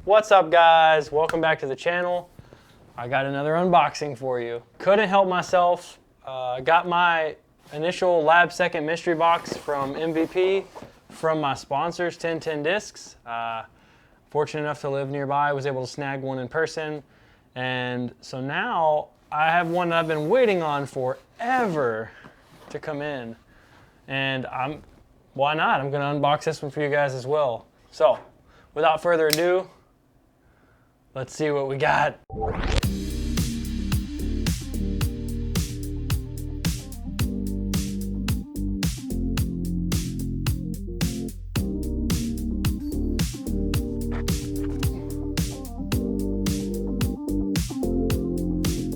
What's up, guys? Welcome back to the channel. I got another unboxing for you. Couldn't help myself. Got my initial Lab Second mystery box from MVP from my sponsors, 1010 Discs. Fortunate enough to live nearby, was able to snag one in person. And so now I have one that I've been waiting on forever to come in. And why not? I'm gonna unbox this one for you guys as well. So, without further ado, let's see what we got.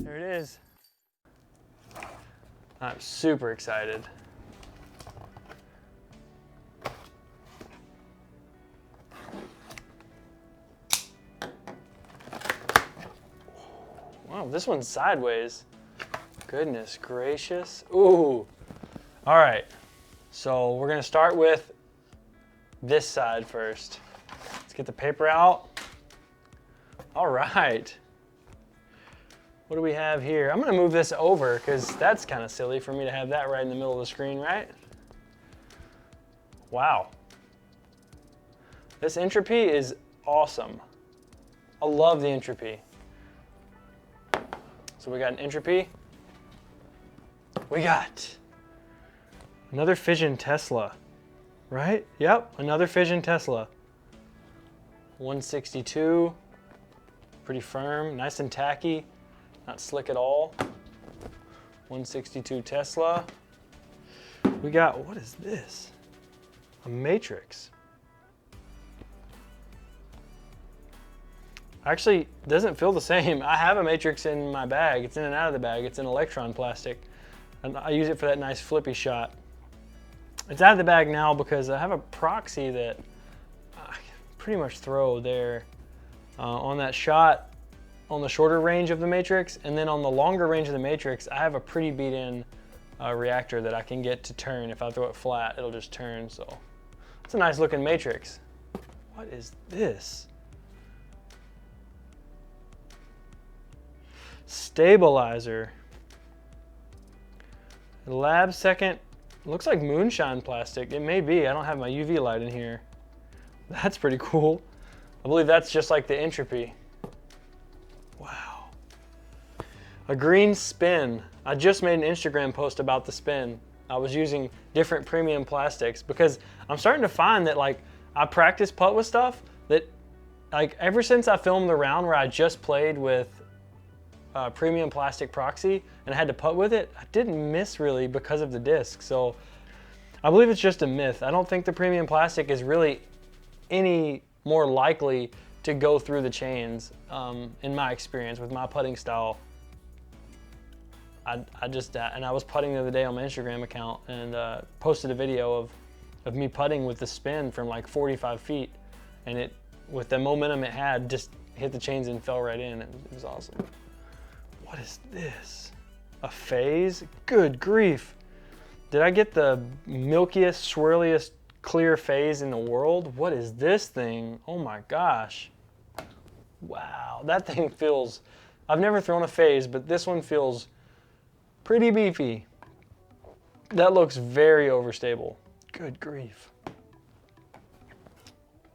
There it is. I'm super excited. Wow, this one's sideways. Goodness gracious. Ooh. All right, so we're gonna start with this side first. Let's get the paper out. All right. What do we have here? I'm gonna move this over because that's kind of silly for me to have that right in the middle of the screen, right? Wow. This Entropy is awesome. I love the Entropy. So we got an Entropy. We got another Fission Tesla, right? Yep, another Fission Tesla. 162, pretty firm, nice and tacky, not slick at all. 162 Tesla. We got, what is this? A Matrix. Actually, doesn't feel the same. I have a Matrix in my bag. It's in and out of the bag. It's in electron plastic. And I use it for that nice flippy shot. It's out of the bag now because I have a proxy that I pretty much throw there on that shot on the shorter range of the Matrix. And then on the longer range of the Matrix, I have a pretty beat-in reactor that I can get to turn. If I throw it flat, it'll just turn. So it's a nice looking Matrix. What is this? Stabilizer. Lab Second, looks like moonshine plastic. It may be, I don't have my UV light in here. That's pretty cool. I believe that's just like the Entropy. Wow. A green spin. I just made an Instagram post about the spin. I was using different premium plastics because I'm starting to find that like I practice putt with stuff that like ever since I filmed the round where I just played with premium plastic proxy and I had to putt with it, I didn't miss really because of the disc. So I believe it's just a myth. I don't think the premium plastic is really any more likely to go through the chains in my experience with my putting style. And I was putting the other day on my Instagram account and posted a video of me putting with the spin from like 45 feet, and it, with the momentum it had, just hit the chains and fell right in. It was awesome. What is this? A phase? Good grief. Did I get the milkiest, swirliest, clear phase in the world? What is this thing? Oh my gosh. Wow, that thing feels, I've never thrown a phase, but this one feels pretty beefy. That looks very overstable. Good grief.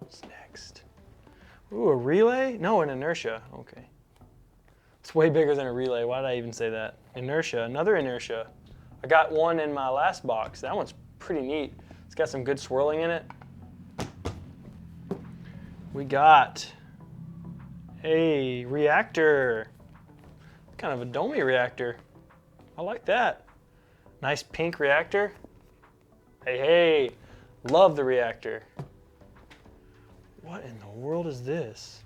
What's next? Ooh, a relay? No, an inertia. Okay. It's way bigger than a relay. Why did I even say that? Inertia, another inertia. I got one in my last box. That one's pretty neat. It's got some good swirling in it. We got a reactor. Kind of a domey reactor. I like that. Nice pink reactor. Hey, hey, love the reactor. What in the world is this?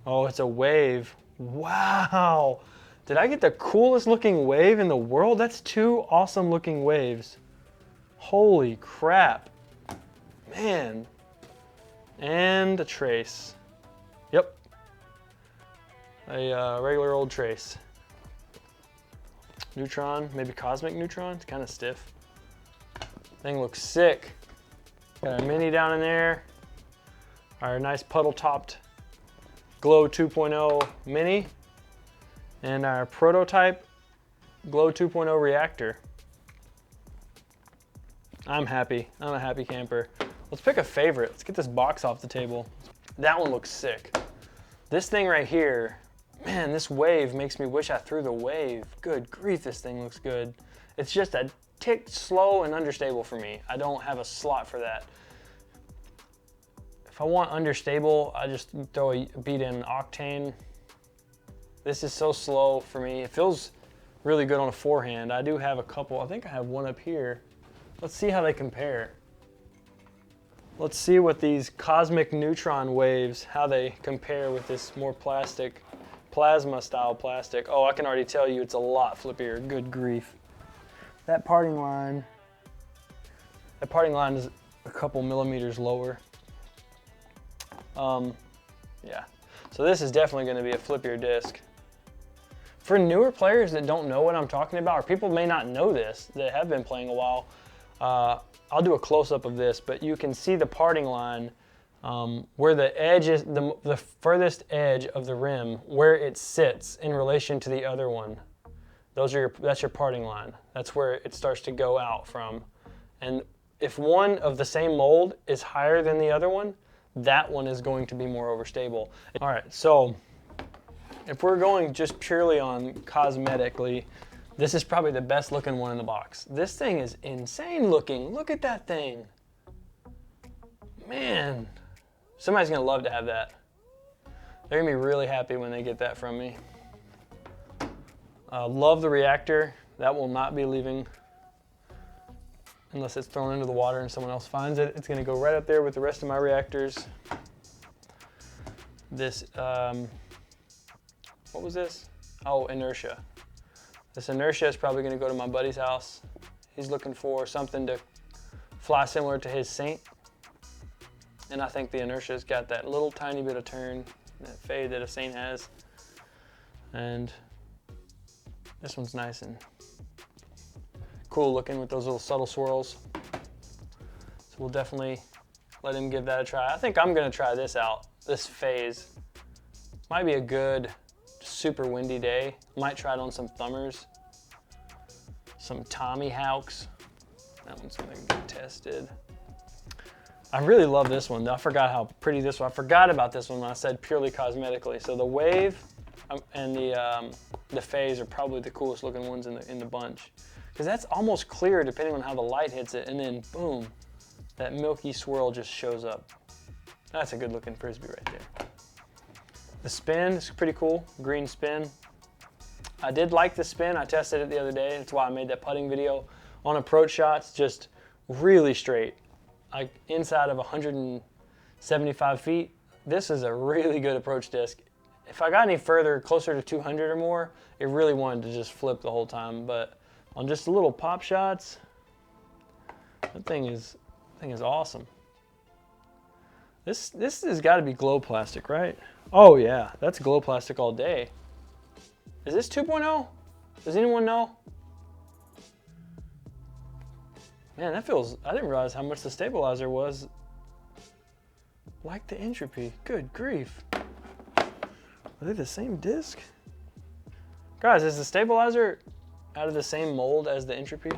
Oh, it's a wave. Wow, did I get the coolest looking wave in the world? That's two awesome looking waves. Holy crap, man. And a trace. Yep, a regular old trace. Neutron, maybe cosmic neutron, it's kind of stiff. Thing looks sick. Got a mini down in there. Our nice puddle topped Glow 2.0 Mini and our prototype Glow 2.0 reactor. I'm happy. I'm a happy camper. Let's pick a favorite. Let's get this box off the table. That one looks sick. This thing right here, man, this wave makes me wish I threw the wave. Good grief, this thing looks good. It's just a tick slow and understable for me. I don't have a slot for that. If I want understable, I just throw a beat in octane. This is so slow for me. It feels really good on a forehand. I do have a couple, I think I have one up here. Let's see how they compare. Let's see what these cosmic neutron waves, how they compare with this more plastic, plasma style plastic. Oh, I can already tell you it's a lot flippier. Good grief. That parting line is a couple millimeters lower. Yeah, so this is definitely going to be a flippier disc. For newer players that don't know what I'm talking about, or people may not know this, that have been playing a while, I'll do a close-up of this, but you can see the parting line where the edge is, the furthest edge of the rim, where it sits in relation to the other one. That's your parting line. That's where it starts to go out from. And if one of the same mold is higher than the other one, that one is going to be more overstable. All right, so if we're going just purely on cosmetically, this is probably the best looking one in the box. This thing is insane looking. Look at that thing. Man, somebody's gonna love to have that. They're gonna be really happy when they get that from me. Love the reactor. That will not be leaving unless it's thrown into the water and someone else finds it. It's gonna go right up there with the rest of my reactors. This, what was this? Oh, inertia. This inertia is probably gonna go to my buddy's house. He's looking for something to fly similar to his Saint. And I think the inertia's got that little tiny bit of turn, that fade that a Saint has. And this one's nice and cool looking with those little subtle swirls. So we'll definitely let him give that a try. I think I'm gonna try this out, this phase. Might be a good super windy day. Might try it on some thumbers, some Tommy Hawks. That one's gonna get tested. I really love this one. I forgot how pretty this one. I forgot about this one when I said purely cosmetically. So the wave and the phase are probably the coolest looking ones in the bunch, because that's almost clear depending on how the light hits it, and then boom, that milky swirl just shows up. That's a good looking Frisbee right there. The spin is pretty cool, green spin. I did like the spin. I tested it the other day. That's why I made that putting video. On approach shots, just really straight, like inside of 175 feet. This is a really good approach disc. If I got any further, closer to 200 or more, it really wanted to just flip the whole time. But on just little pop shots, that thing is awesome. This has got to be glow plastic, right? Oh yeah, that's glow plastic all day. Is this 2.0? Does anyone know? Man, that feels, I didn't realize how much the stabilizer was like the entropy. Good grief. Are they the same disc? Guys, is the stabilizer out of the same mold as the entropy?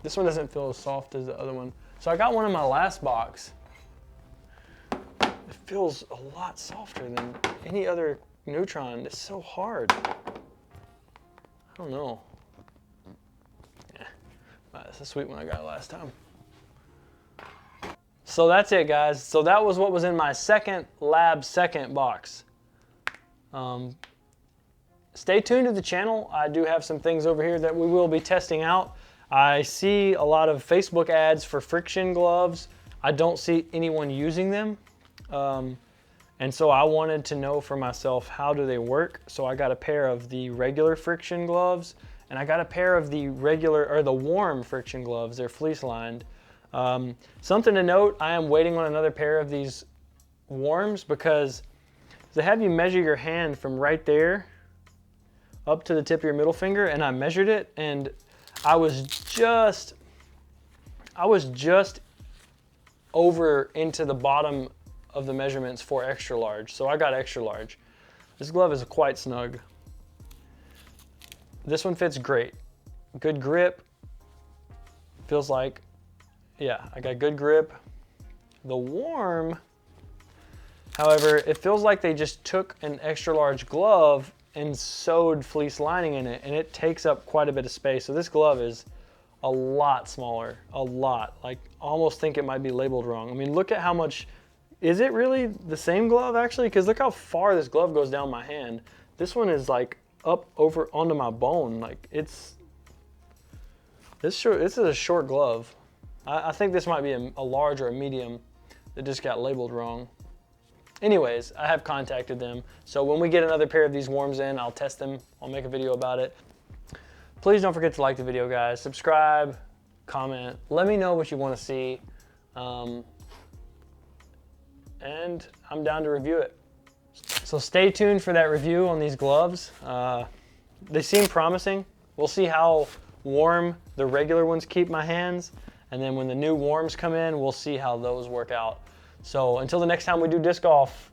This one doesn't feel as soft as the other one. So I got one in my last box. It feels a lot softer than any other neutron. It's so hard. I don't know. Yeah, that's a sweet one I got last time. So that's it, guys. So that was what was in my second box. Stay tuned to the channel. I do have some things over here that we will be testing out. I see a lot of Facebook ads for friction gloves. I don't see anyone using them. And so I wanted to know for myself, how do they work? So I got a pair of the regular friction gloves, and I got a pair of the the warm friction gloves. They're fleece lined. Something to note, I am waiting on another pair of these warms, because they have you measure your hand from right there up to the tip of your middle finger, and I measured it, and I was just over into the bottom of the measurements for extra large, so I got extra large. This glove is quite snug. This one fits great. Good grip. Feels like, yeah, I got good grip. The warm, however, it feels like they just took an extra large glove and sewed fleece lining in it, and it takes up quite a bit of space. So this glove is a lot smaller, a lot. Like, almost think it might be labeled wrong. I mean, look at how much, is it really the same glove actually? Because look how far this glove goes down my hand. This one is like up over onto my bone. Like, this is a short glove. I think this might be a large or a medium that just got labeled wrong. Anyways, I have contacted them. So when we get another pair of these worms in, I'll test them. I'll make a video about it. Please don't forget to like the video, guys. Subscribe, comment. Let me know what you want to see. And I'm down to review it. So stay tuned for that review on these gloves. They seem promising. We'll see how warm the regular ones keep my hands. And then when the new worms come in, we'll see how those work out. So until the next time we do disc golf,